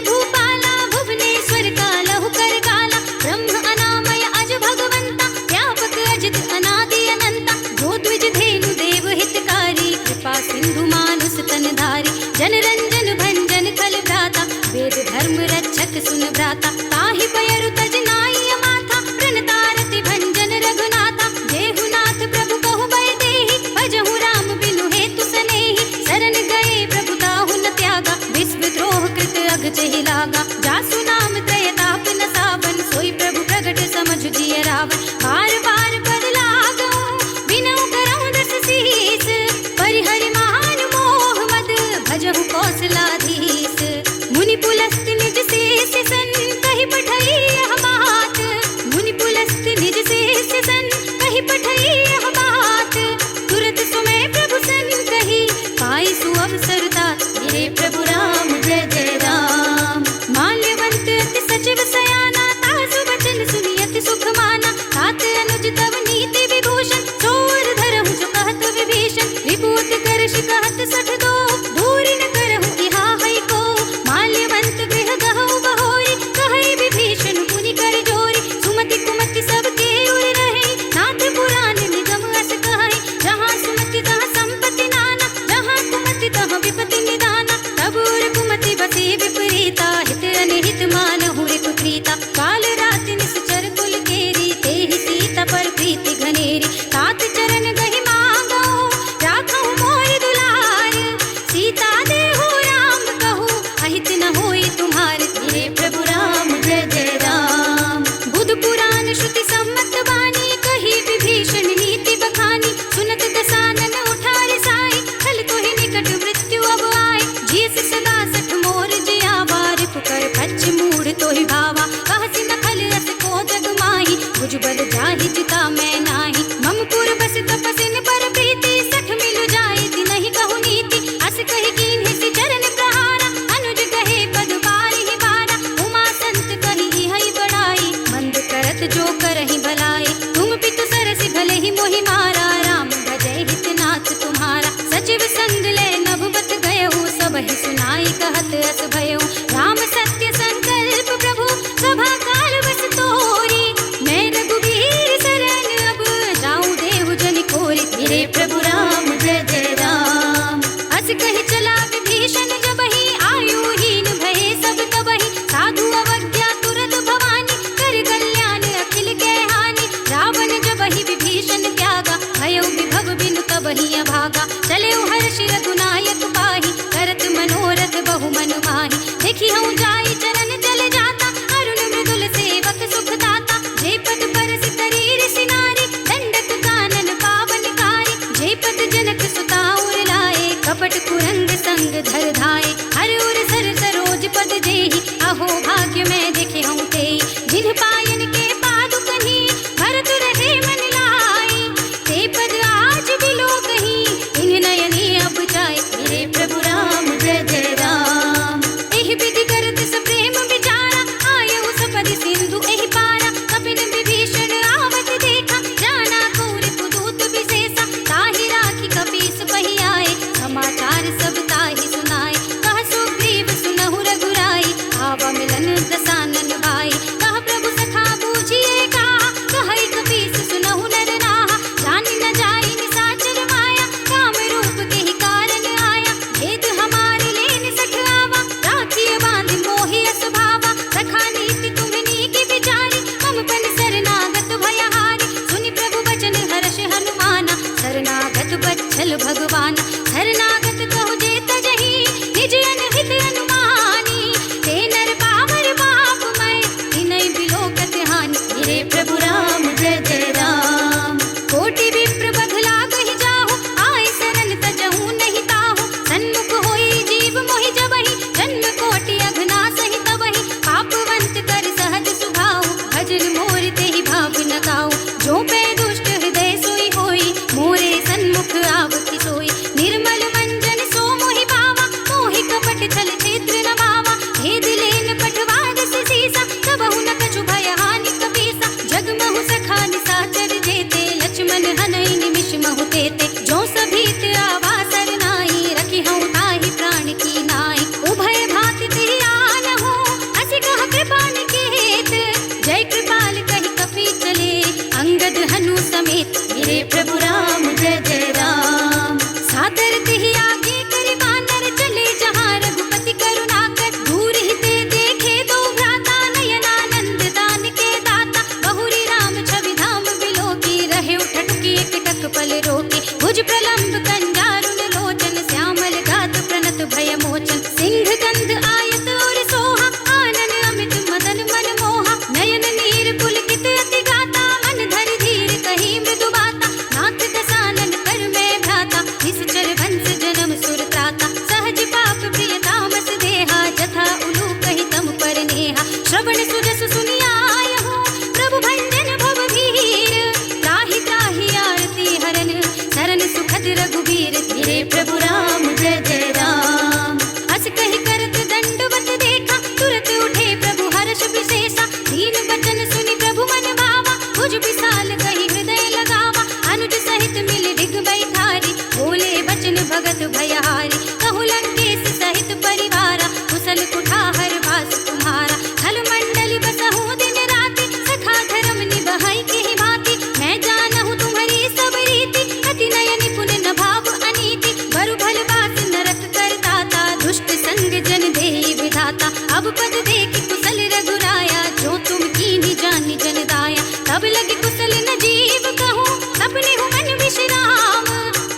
धर्म रक्षक सुन भ्राता, ताहि पयरु तज नाई माथा, प्रणतारति भंजन रघुनाथा। जेहुनाथ प्रभु कहु बय देहि, भजहु राम बिनु हेतु सनेहि। शरण गए प्रभु ताहु न त्यागा, विश्व द्रोह कृत अघ चहि लागा। जासु नाम त्रय ताप न सावन, सोई प्रभु प्रगट समझ जिय रावण। बार बार पद लागऊं, बिनऊ करऊं दस सीस, परिहरि मान मोह मद, भजहु कौशलाधीश। मुनि पुलस्त निज शेष सन, कहि पठई यह बात। मुनि पुलस्त निज शेष सन, कहि पठई यह बात। तुरत सुमय प्रभु सन कही, पाई सुअवसर तात। हे प्रभु राम जय जय राम। माल्यवंत अति सचिव सयाना, तासु वचन सुनि अति सुख माना। तात अनुज तव नीति विभूषण, चोर धरहु जो कहत विभीषण। विभूत करश कहत सठ दो, दूरि न करहु इहा है को। माल्यवंत गृह गहु बहोरी, कहै विभीषण पुनि कर जोरी। सुमति कुमति सबके उर रहे, नाथ पुराण निगम अस कहै। जहाँ सुमति तहाँ संपत्ति नाना, जहाँ कुमति तहाँ विपत्ति निदाना। तब उर कुमति बसे विपरीता, हित अनहित मानहु रिपु प्रीता। काल राति निश्चर कुल केरी, तेहि सीता पर प्रीति घनेरी। तात चरण गहि मांगो, राखहु मोर दुलार। सीता देहु राम कहू, अहित न होई तुम्हार। हे प्रभु राम जय जय राम। बुध पुराण श्रुति सम्मत वाणी, कही विभीषण नीति बखानी। सुनत दसानन उठारे साई, खल तोहि निकट मृत्यु अब आए। जियस सदा सठ मोर जियावा, रिपुकर फच मूढ़ तोहि भावा। कहसि न खल रस को जग माही, भुजबल जाहि जिता मैं नाही। मम पुर बस तपसिन पर प्रीति, सठ मिलु जाए तिनहि कहु नीति। अस कहि कीन्हि चरण प्रहारा, अनुज कहे पद बारिहि बारा। उमा संत कहि इहै बड़ाई, मंद करत जो करहि भलाई। तुम पितु सरसि भले ही मोहि मारा, राम भजै हित नाथ तुम्हारा। सचिव संग ले नभुबत गयहु, सबहि सुनाई कहत अस भयउ। राम सत्य संकल्प प्रभु, सभा काल बस तोरी। मैं रघुबीर शरण अब, जाऊं देहु जनि खोरी। हे प्रभु राम जय जय राम। अस कहि चला विभीषण जबहि, आयुहीन भये सब तबहि। साधु अवज्ञा तुरत भवानी, कर कल्याण अखिल के हानि। रावण जबहि विभीषण त्यागा, भयउ विभव बिनु तबहि अभागा। चलेउ हर्षि रघुनायक पाहि, करत मनोरथ बहु मन माहि। देखि हूँ जाई चरण चल जाता, अरुण मृदुल सेवक सुख दाता। जे पद परस करीर सिनारी, दंडक कानन पावनकारी। जे पद जनक सुता उर लाए, कपट कुरंग संग धर धाए। हर उर सर सरोज पद जेहि, अहो भाग्य मैं देखे हूँ तेहि। जिन पायन के पादुकहि, भरत रहे मन लाई। ते पद आज बिलो कहीं, इन नयनी अब जाए। हे प्रभु राम जय जय राम। एहि विधि करत सप्रेम विचारा, आयहु सपदि सिंधु एहि पारा। कपिन विभीषण आवत देखा, जाना कौर पुदूत विशेषा। ताहि राखी कपीस पहि आए, समाचार सब ताहि सुनाए। कह सुग्रीव सुनहु रघुराई, आवा मिलन भगत भयहारी। कहूँ लंकेश सहित परिवारा, कुशल कुठार वास तुम्हारा। खल मंडल बसहु दिन राति, सखा धर्म निबहै की भांति। मैं जानहु तुम्हारी सब रीति, अति नय निपुण न भाव अनीति। बरु भल बास नरक करताता, दुष्ट संग जन देहि विधाता। अब पद देखि कुशल रघुराया, जो तुम कीन्ही जानि जन दाया। तब लगे कुशल न जीव कहूँ, अपने हूँ मन विश्राम।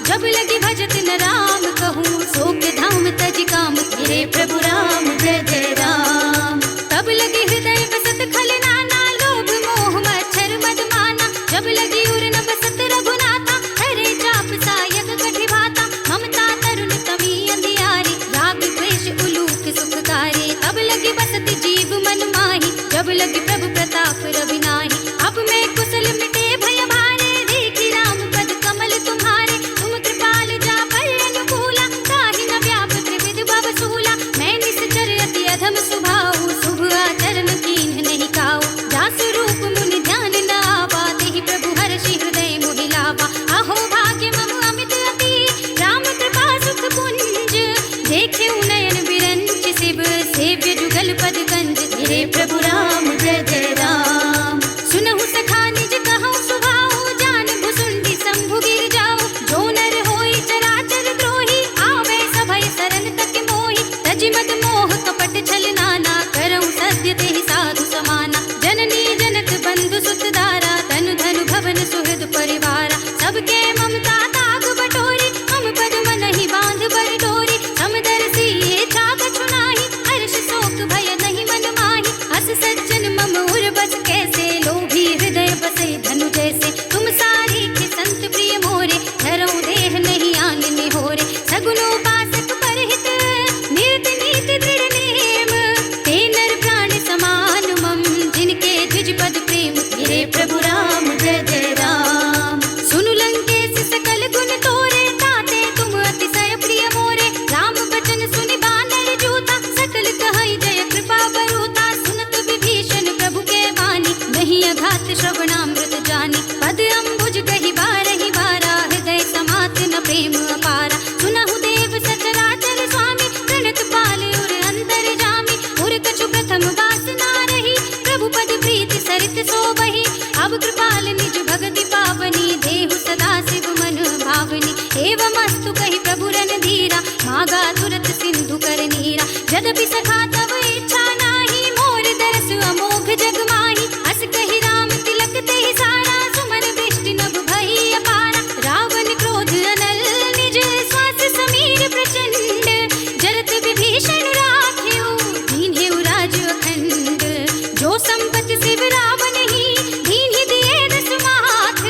जब लगे भजत न राम कहूँ, शोक धाम तज काम। तेरे प्रभु राम जय जय राम। तब लगे हृदय बसत खल नाना, लोभ मोह मच्छर मद माना। जब लगी उर न बसत रघुनाथा, हरे चाप सायक कठि भाता। ममता तरुण तमी अंधियारी, राग द्वेष उलूक सुखकारी। तब लगी बसत जीव मन माही, जब लगी प्रभु प्रताप रवि नाही। अब मैं कुशल मिटे भय भारे, देखी राम पद कमल तुम्हारे। तुम कृपाल जा पर अनुकूला, ताहि न व्याप त्रिविध भव सूला। मैं निश्चर अति अधम स्वभाव, शुभ आचरण कीन्ह नहीं काऊ। जासु रूप मुनि ध्यान न आवा, तेहि प्रभु हर्षि हृदय मोहि लावा। अहो भाग्य मम अमित अति, राम कृपा सुख पुंज। देखे नयन बिरंच शिव, सेव्य जुगल पद कंज। तेरे प्रभु राम जय जय राम। सुनहु सखा निज कहूँ सुभाऊ, जान भुसुंडी शंभु गिर जाऊ। जो नर होई चराचर द्रोही, आवे सभय सरन तक मोहि। तजि मद मोह कपट छल नाना, करऊँ सत्य तेहि साधु समाना। जननी जनक बंधु सुत दारा, तनु धनु भवन सुहृद परिवारा। सबके ममता ताग बटोरी, मम पद मनहि बांध बर डोरी। समदर्शी ये छाग छुनाहि, हर्ष शोक भय नहीं मन माहि। हस सज्जन मम उर बस कैसे, लोभी हृदय बसे धनु जैसे। तुम सारी के संत प्रिय मोरे, धरऊँ देह नहीं आन निहोरे। सगुनोपासक परहित, नियत नीति दृढ़ नेम। ते नर प्राण समान मम, जिनके द्विज पद प्रेम। तेरे प्रभु राम जय जय राम। सुनु लंकेश सकल गुण तोरे, ताते तुम अतिशय प्रिय मोरे। राम बचन सुनि बानर जूता, सकल कहै जय कृपा बरूता। सुनत विभीषण प्रभु के वाणी, नहीं अघात श्रवणामृत जानी। पद अम्बुज कहि बारहि बारा, हृदय समात न प्रेम अपारा। सुनहु देव सचराचर स्वामी, प्रणत पाल उर अंतर जामी। उर कछु प्रथम वासना रही, प्रभु पद प्रीति सरित सोबहि। अब कृपाल निज भगति पावनी, देहु सदा शिव मन भावनी। एवमस्तु कहि प्रभु रणधीरा, मागा तुरत सिंधु कर नीरा। यद्यपि सखा तब इच्छा नाही, मोर दरस अमोघ जग माही। हस कहि राम तिलक तेहि सारा, सुमन वृष्टि नभ भई अपारा। रावण क्रोध अनल निज, श्वास समीर प्रचंड। जरत विभीषण राखेउ, दीन्हेउ राज अखंड। जो संपत्ति शिव रावण ही, दीन्हि दिए दस माथ।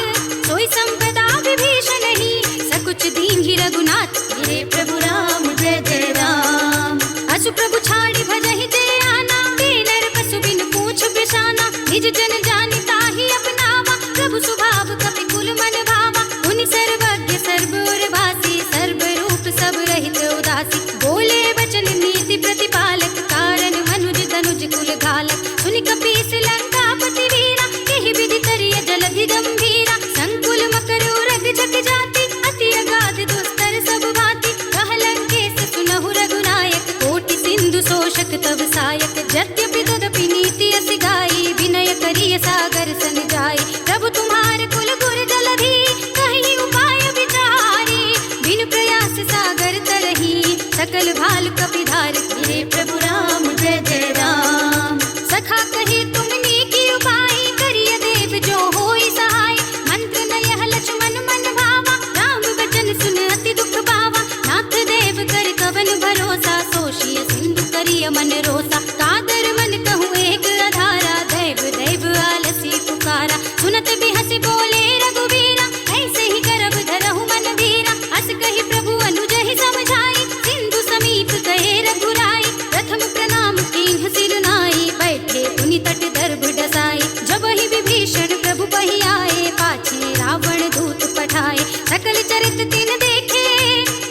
सोई संपदा विभीषण ही, सकुच दीन्हि रघुनाथ। तेरे प्रभु राम जय जय राम। असु प्रभु छाड़ी भजहि जय आना, नर पशु बिन पूछ बिशाना। निज जन जानि ताहि अपनावा, प्रभु स्वभाव कपि कुल मन भावा। मुनि सर्वज्ञ सर्व उर भासी, सर्व रूप सब रहित उदासी। बोले वचन नीति प्रतिपालक, कारण मनुज तनुज कुल घालक। सुनि कपीस लंकापति वीरा, एहि विधि करिय जलधि गंभीरा। संकुल मकर उरग जग जाति, अति अगाध दुस्तर सब भांति। कह लंकेश सुनहु रघुनायक, कोटि सिंधु शोषक तब सायक। यद्यपि तदपि नीति असि गाई, विनय करिय सागर सन जाई। प्रभु तुम्हार कुल गुर जलधि, कहीं उपाय विचारी। बिन प्रयास सागर तरही, सकल भाल कपिधार। तेरे प्रभु राम जय जय राम। सखा कही तुमने की उपाय, करिय देव जो होई सहाय। मंत्र नयह लक्ष्मण मन भावा, राम वचन सुन अति दुख पावा। नाथ देव कर कवन भरोसा, सोषिय सिंधु करिय मन रोसा। कादर मन कहूँ एक अधारा, दैव दैव आलसी पुकारा। सुनत भी हंसी बोले रघुवीरा, ऐसे ही करब धरहु मन धीरा। हस कही प्रभु अनुज ही समझाई, सिंधु समीप गए रघुराई। प्रथम प्रणाम कीन्ह सिर नाई, बैठे पुनि तट दर्भ डसाई। जब ही विभीषण प्रभु बहि आए, पाछे रावण दूत पठाए। सकल चरित तिन देखे,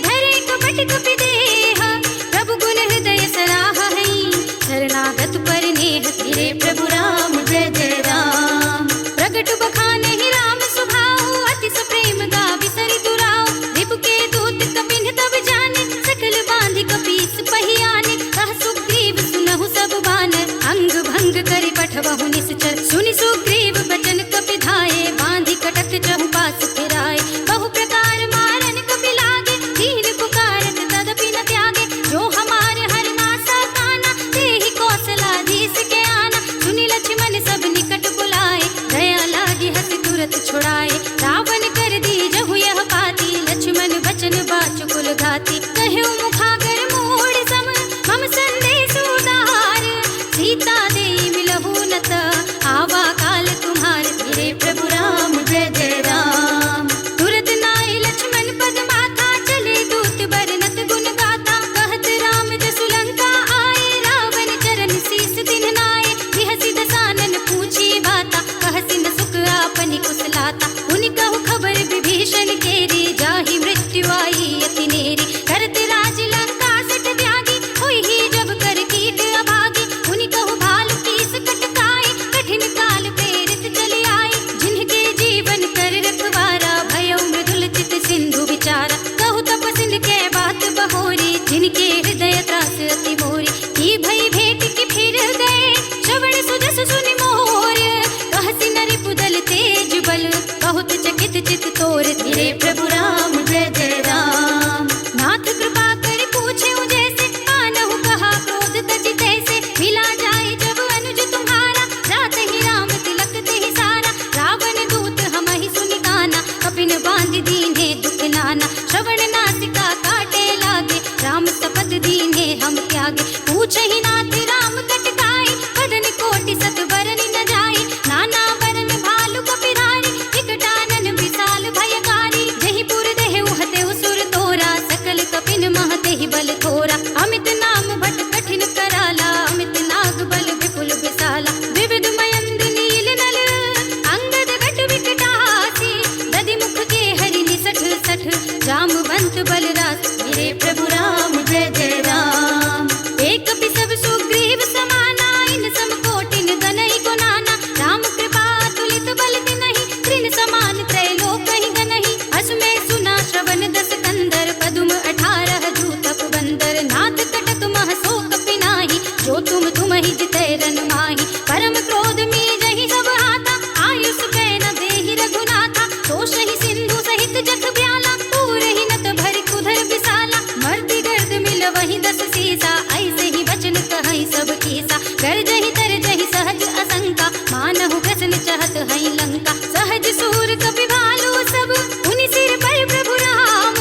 धरे कपट कपि देह। प्रभु गुण हृदय सराहा हई, शरणागत पर नेह। तेरे प्रभु राम जय जय राम। प्रगट बखाने ही राम स्वभाव, अति सप्रेम गा बिसरि दुराव। रिपु के दूत कपिन तब भंग करी पठवहु निश्चर, सुनि सुग्रीव बचन कपि धाये, बांधि कटक चहु पास फिराए। बहु प्रकार मारन कपि लागे, दीन पुकारत तदपि न त्यागे। जो हमारे हर नासा काना, तेहि कौशलाधीश के आना। सुनि लक्ष्मण सब निकट बुलाए, दया लागी हसि तुरत छुड़ाए। रावण कर दीजहु यह पाती, लक्ष्मण बचन बाचुकुल घाती। कह्यो मुखागर मोड़ सम, मम संदेश उदार। सीता देई मिलहु नत, आवा काल तुम्हार। धीरे प्रभु राम जय जय राम। तुरत नाई लक्ष्मण पद माथा, चले दूत बरनत गुण गाथा। कहत राम जसु लंका आए, रावण चरण शीस दिन नाए। बिहसि दसानन पूछी बाता, कहसि न सुख आपनि कुशलाता। उनि कहु खबर विभीषण केरी, जाहि मृत्यु आई अति नेरी। करत राज लंका सठ त्यागी, होई जब कर कीट अभागी। उनि कहु भाल कीस कटकाए, कठिन काल प्रेरित चले आए। जिनके जीवन कर रखवारा, भयउ मृदुल चित सिंधु विचारा। कहु तपसिन के बात बहोरी, जिनके हृदय त्रास अति मोरी। की भई भेंट की फिर गए, श्रवण सुजस सुनि मोर। कहसि नरि पुदल तेज बल, बहुत चकित चित तोर। धीरे प्रभु राम जय जय राम। नाथ कृपा कर पूछे जैसे, कानहु कहा क्रोध तजि तैसे। मिला जाए जब अनुज तुम्हारा, जात ही राम तिलक तेहि सारा। रावण दूत हमहि सुनि काना, कपिन बांधि दीन्हे दुख नाना। श्रवण नासिका काटे लागे, राम शपथ दीन्हे हम त्यागे। पूछहि नाथ राम कटकाई, बदन कोटि सत बरनि न जाई। नाना बरन भालु कपिरारी, विकटानन विशाल भयकारी। जहि पुर देहु हतेउ सुर तोरा, सकल कपिन महतेहि बल थोरा। अमित नाम भट कठिन कराला, अमित नाग बल विपुल विशाला। विविध मयंद नील नल, अंगद गट विकटासी। दधि मुख के हरि निसठ सठ, जामवंत बलरास। मेरे प्रभु राम जय जय राम। एक कपि सब सुग्रीव समाना, इन सम कोटिन गनहि गुनाना। राम कृपा तुलित बल तिनहि, तृण समान त्रैलोक ही गनहि। अस में सुना श्रवण दस कंदर, पदुम 18 जूतप बंदर। नाथ कटक मह सो कपि नाही, जो तुम ही जितै रन माही। परम क्रोध मीजहि सब हाथा, आयुष कै न देहि रघुनाथा। तोषहि सिंधु सहित जथ ब्याला, पूरहि नत भरि कुधर विशाला। मर्दि गर्द मिलवहि दस सीसा, ऐसे ही वचन कहै सब कीसा। गर्जहि तरजहि सहज असंका, मानहु ग्रसन चहत हई लंका। सहज सूर कपि भालु सब, उनि सिर पर प्रभु राम।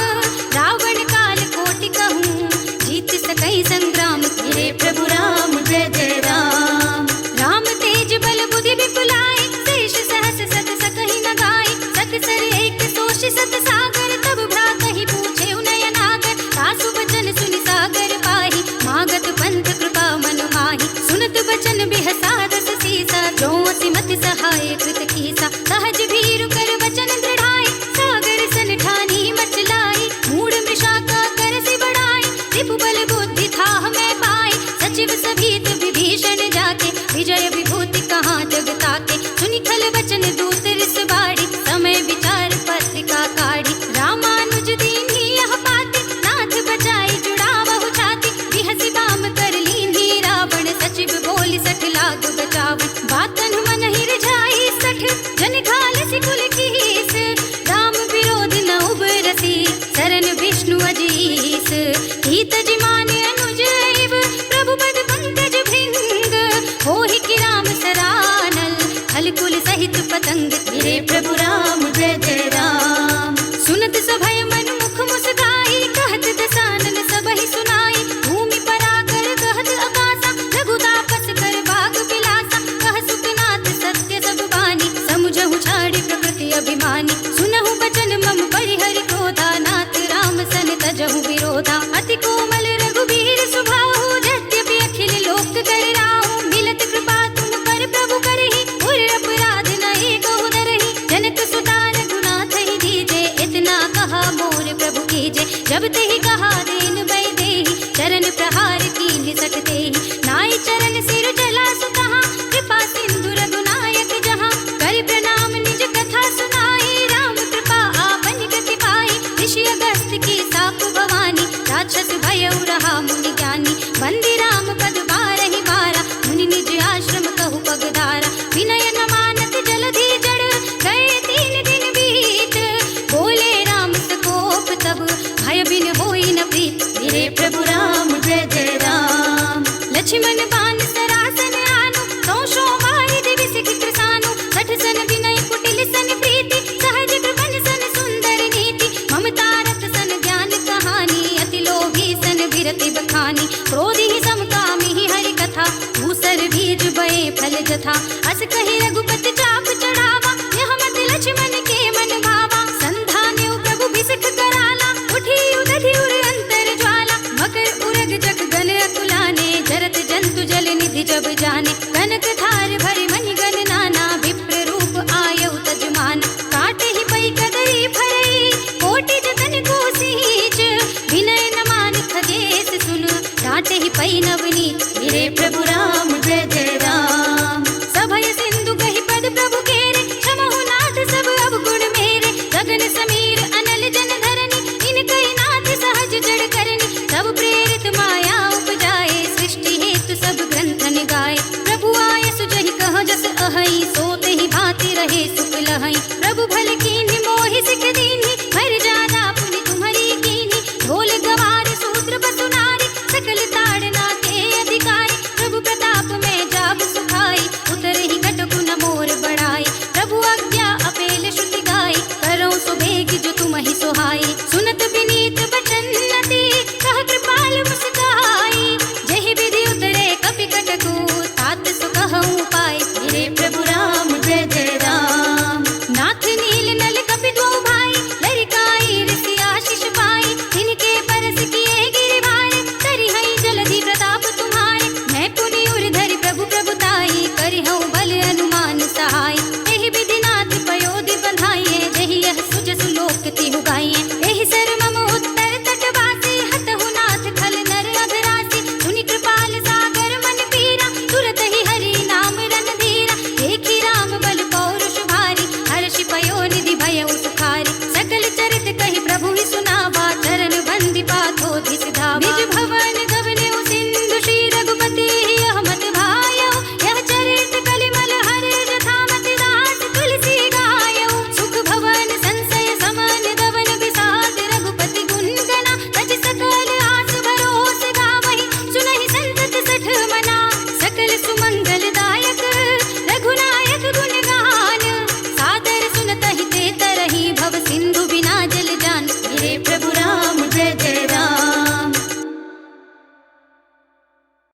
रावण काल कोटि कहूँ, जीत सकै संग्राम। धीरे प्रभु राम जय जय राम। राम तेज बल बुद्धि विपुलाए, शेष सहस सत सकहि न गाए। सत सर एक सोष सत सागर, तब भ्रातहि पूछे नयनागर। सासु बचन सुनि सागर पाहि, मागत पंथ कृपा मन माहि। सुनत बचन बिहसा दस सीसा, जो सिमति सहाय कृत कीसा। सहज भीरु कर वचन दृढ़ाए, सागर सन ठानी मचलाई। मूढ़ मृषा का करसि बढ़ाई, रिपु बल बुद्धि थाह में पाए। सचिव सभीत विभीषण जाके, विजय विभूति कहाँ जग ताके। सुनि खल वचन दूत रिस बाड़ी, समय विचार पत्रिका काढ़ी। रामानुज दीन्ही यह पाती, नाथ बचाई जुड़ावहु छाती। बिहसि बाम कर लीन्ही रावण, सचिव बोलि सठ लाग बचावन। बातन मन ही रिझाई सठ, जन घाल सिकुल कीस। राम विरोध न उबरसी, शरण विष्णु अजीस। हित जिमान अनुज एव, प्रभु पद पंकज भृंग। होहि कि राम सरानल, खल कुल सहित पतंग। मेरे प्रभु राम जय जय राम। सुनत सभय मन मुख मुस्काई, कहत दसानन सबहि सुनाई। भूमि पराकर कहत आकाशा, रघु तापस कर बाग बिलासा। कह सुखनाथ सत्य सब बानी, समुझहु छाड़ी प्रकृति अभिमानी। सुनहु बचन मम परिहरि क्रोधा, नाथ राम सन तजहु विरोधा। अति कोमल रघुबीर सुभाहु, यद्यपि अखिल लोक कर राहु। मिलत कृपा तुम कर प्रभु करहि, उर अपराध न एको धरहि। जनक सुता रघुनाथ ही दीजे, इतना कहा मोर प्रभु कीजे। जब तेहि कहा देन बै देहि, चरण प्रहार कीन्हि सठ तेहि। नाई चरण सिर जला सुतहाँ, कृपा सिंधु रघुनायक जहाँ। कर प्रणाम निज कथा सुनाई, राम कृपा आपन गति पाई। ऋषि अगस्त्य की साप भवानी, राक्षस भयउ रहा मुनि ज्ञानी। बंदी राम पद बारहि बारा, मुनि निज आश्रम कहु फल बीज बए फल जथा। अस कहि रघुपति चाप चढ़ावा, यह मत लक्ष्मण के मन भावा। संधान्यो प्रभु बिसख कराला, उठी उदधि उर अंतर ज्वाला। मकर उरग जग गण अकुलाने, जरत जंतु जल निधि जब जाने। कनक थार भरि मनि गण नाना, विप्र रूप आयउ तजमान। काटे ही पै कदरी भरई, कोटि जतन को सींच। विनय न मान खगेश सुन, डांटे ही पै नवनीत। मेरे प्रभु राम जय जय राम। सभय सिंधु कहि पद प्रभु केरे, क्षमहु नाथ सब अवगुण मेरे। गगन समीर अनल जन धरनी, इनकहि नाथ सहज जड़ करनी। तब प्रेरित माया उपजाए, सृष्टि हेतु सब ग्रंथन गाए। प्रभु आय सुजहि कह जस अहै, सोते ही भांति रहे सुख लहै। प्रभु भल कीन्हि मोहि सिख दीन्हि, मर जादा पुनि तुम्हरी कीन्हि। ढोल गवार सूत्र बसु नारी, सकल ताड़ना के अधिकारी। प्रभु प्रताप में जाब सुखाई, उतरे ही कटकु न मोर बढ़ाई। प्रभु आज्ञा अपेल श्रुति गाई, करौ सो बेग जो तुमहि सोहाई। सुनत विनीत बचन नति, कह कृपाल मुस्काई। जहि विधि उतरे कपि कटकु, तात सो कहउँ पाई।